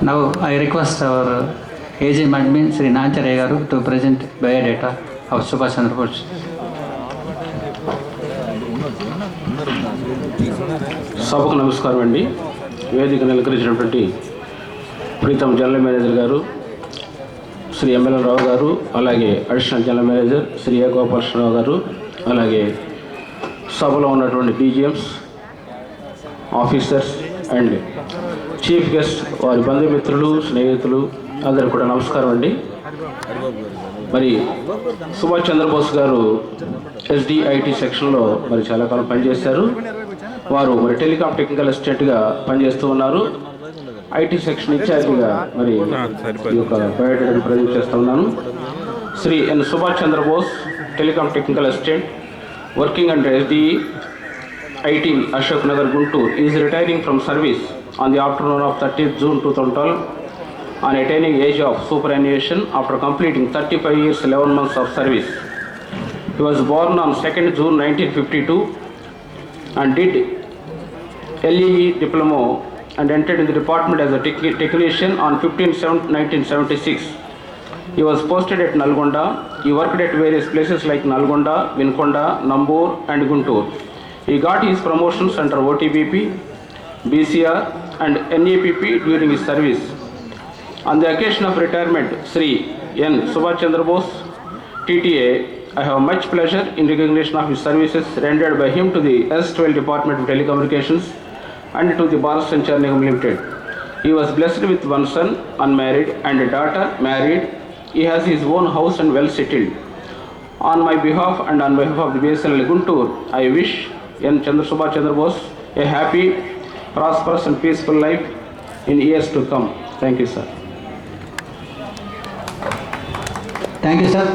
Now I request our AGM admin Sri Nancharaya Garu to present biodata of Subhash Chandra Bose. సభకు నమస్కారం అండి. వేదిక నిలకరించినటువంటి Pritam general manager గారు Shri MLN రావు గారు, అలాగే అడిషనల్ జనరల్ మేనేజర్ శ్రీ ఏ గోపాలకృష్ణరావు గారు, అలాగే సభలో ఉన్నటువంటి డీజీఎంస్, ఆఫీసర్స్ అండ్ చీఫ్ గెస్ట్, వారి బంధుమిత్రులు, స్నేహితులు అందరూ కూడా నమస్కారం అండి. మరి సుభాష్ చంద్రబోస్ గారు ఎస్డిఐటి సెక్షన్లో మరి చాలా కాలం పనిచేశారు. వారు మరి టెలికాం టెక్నికల్ అసిస్టెంట్గా పనిచేస్తూ ఉన్నారు. ఐటీ సెక్షన్ ఇన్ఛార్జిగా మరి ఈ యొక్క బయోడేటాను ప్రజెంట్ చేస్తూ ఉన్నాను. Shri N Subhash Chandrabose, telecom technical assistant, working under SDIT Ashok Nagar, Guntur, is retiring from service on the afternoon of 30th June 2012 on attaining age of superannuation after completing 35 years 11 months of service. He was born on 2nd June 1952 and did LEE diploma and entered in the department as a technician on 15/7/1976. He was posted at Nalgonda. He worked at various places like Nalgonda, Vinkonda, Nambur and Guntur. He got his promotions under OTBP, BCR and NAPP during his service. On the occasion of retirement, Sri N. Subhash Chandra Bose, TTA, I have much pleasure in recognition of his services rendered by him to the S12 Department of Telecommunications and to the Bharat Sanchar Nigam Limited. He was blessed with one son, unmarried, and a daughter, married. He has his own house and well settled. On my behalf and on behalf of the BSNL Guntur, I wish N. Subhash Chandra Bose a happy, prosperous and peaceful life in years to come. Thank you, sir. Thank you sir.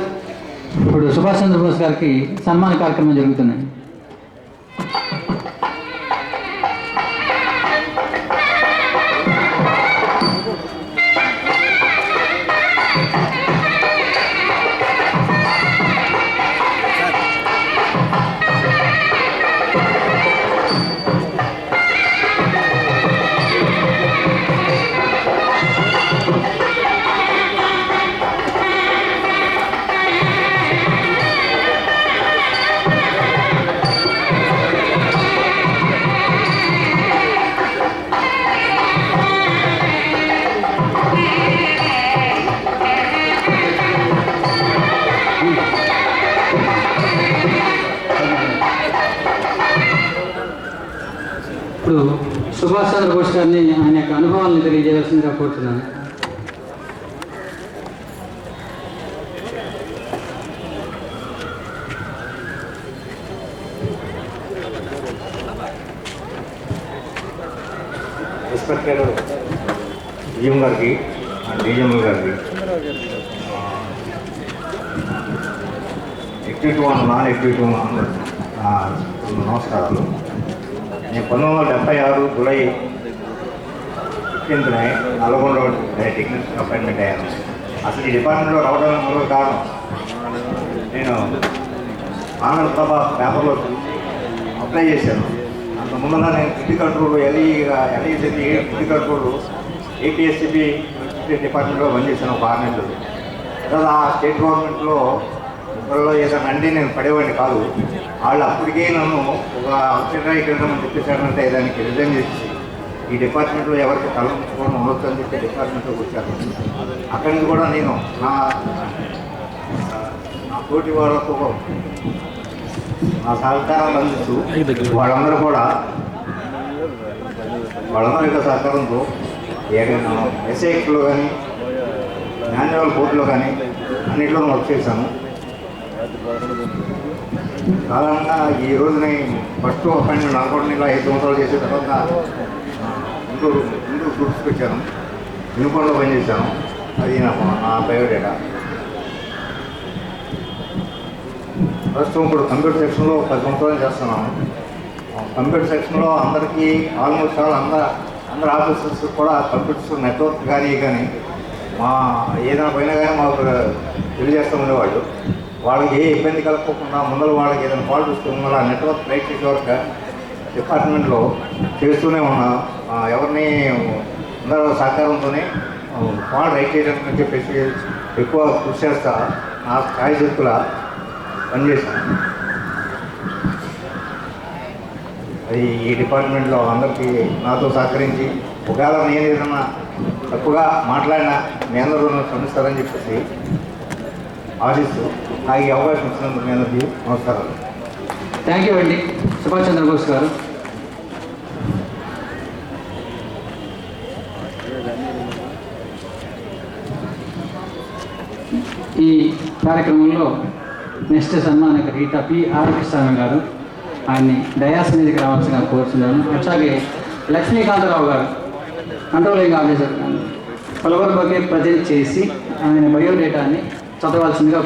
ఇప్పుడు సుభాష్ చంద్రబోస్ గారికి సన్మాన కార్యక్రమం జరుగుతున్నాయి. ఇప్పుడు సుభాష్ చంద్రబోస్ గారిని ఆయన యొక్క అనుభవాలను తెలియజేయాల్సిందిగా కోరుతున్నాను. రెస్పెక్టెడ్ జిఎం గారికి, డిజిఎం గారికి, ఎక్టివిటీ వన్, నాన్ ఎక్టివిటీ వన్ నమస్కారాలు. నేను 1976 జూలై 15న నల్గొండ టెక్నీషియన్ అపాయింట్మెంట్ అయ్యాను. అసలు ఈ డిపార్ట్మెంట్లో రావడానికి మూల కారణం, నేను ఆంధ్రప్రభ పేపర్లో అప్లై చేశాను. అంత ముందుగా నేను food control LECP food control APSCB డిపార్ట్మెంట్లో పనిచేశాను ఒక 6 నెలలు. తర్వాత ఆ స్టేట్ గవర్నమెంట్లో త్వరలో ఏదైనా అండి నేను పడేవాడిని కాదు. వాళ్ళు అప్పటికే నన్ను ఒక అవుట్సైడర్కి వెళ్దామని చెప్పేశారంటే దానికి రిజైన్ చేసి ఈ డిపార్ట్మెంట్లో ఎవరికి తలంచుకోవడం ఉండొచ్చు అని చెప్పి డిపార్ట్మెంట్లోకి వచ్చాను. అక్కడి నుంచి కూడా నేను నా తోటి వాళ్ళకు నా సహకారాలు అందిస్తూ వాళ్ళందరూ యొక్క సహకారంతో ఎస్ఐలో కానీ మాన్యువల్ కోర్టులో కానీ అన్నింటిలో వర్క్ చేశాను. సాధారణంగా ఈ రోజున ఫస్ట్ అపాయింట్మెంట్ నల్గొండ 5 సంవత్సరాలు చేసిన తర్వాత గుంటూరు గ్రూప్స్కి వచ్చాను. వినుకొండలో పనిచేశాను. అది నా బయోడేటా. ప్రస్తుతం ఇప్పుడు కంప్యూటర్ సెక్షన్లో 10 సంవత్సరాలు చేస్తున్నాను. కంప్యూటర్ సెక్షన్లో అందరికీ ఆల్మోస్ట్ అందరు ఆఫీసర్స్ కూడా కంప్యూటర్స్ నెట్వర్క్ కానీ మా ఏదైనా పోయినా కానీ మాకు తెలియజేస్తూ ఉండేవాళ్ళు. వాళ్ళకి ఏ ఇబ్బంది కలగకుండా ముందర వాళ్ళకి ఏదైనా ఫాల్ట్ వస్తే ముందర నెట్వర్క్ ప్రయత్నించే వరకు డిపార్ట్మెంట్లో చేస్తూనే ఉన్నా. ఎవరిని అందరూ సహకారంతోనే ఫాల్ రైట్ చేయడానికి అని చెప్పేసి ఎక్కువ కృషి చేస్తా నా స్థాయి శక్తుల పనిచేశాను. అది ఈ డిపార్ట్మెంట్లో అందరికీ నాతో సహకరించి ఒకవేళ నేను ఏదన్నా తప్పుగా మాట్లాడినా మీ అందరూ నన్ను క్షమిస్తారని చెప్పేసి ఆశిస్తూ నాకు ఈ అవకాశం ఇచ్చినందుకు మీ అందరికీ నమస్కారాలు. థ్యాంక్ యూ అండి సుభాష్ చంద్రబోస్ గారు. ఈ కార్యక్రమంలో నెక్స్ట్ సన్మానక రీటా పి ఆర్కృష్ణ గారు, ఆయన్ని డయాస్ మీదకి రావాల్సిందిగా కోరుతున్నాను. అట్లాగే లక్ష్మీకాంతరావు గారు controlling officer flower bouquet present చేసి ఆయన బయోడేటాని చదవాల్సిందిగా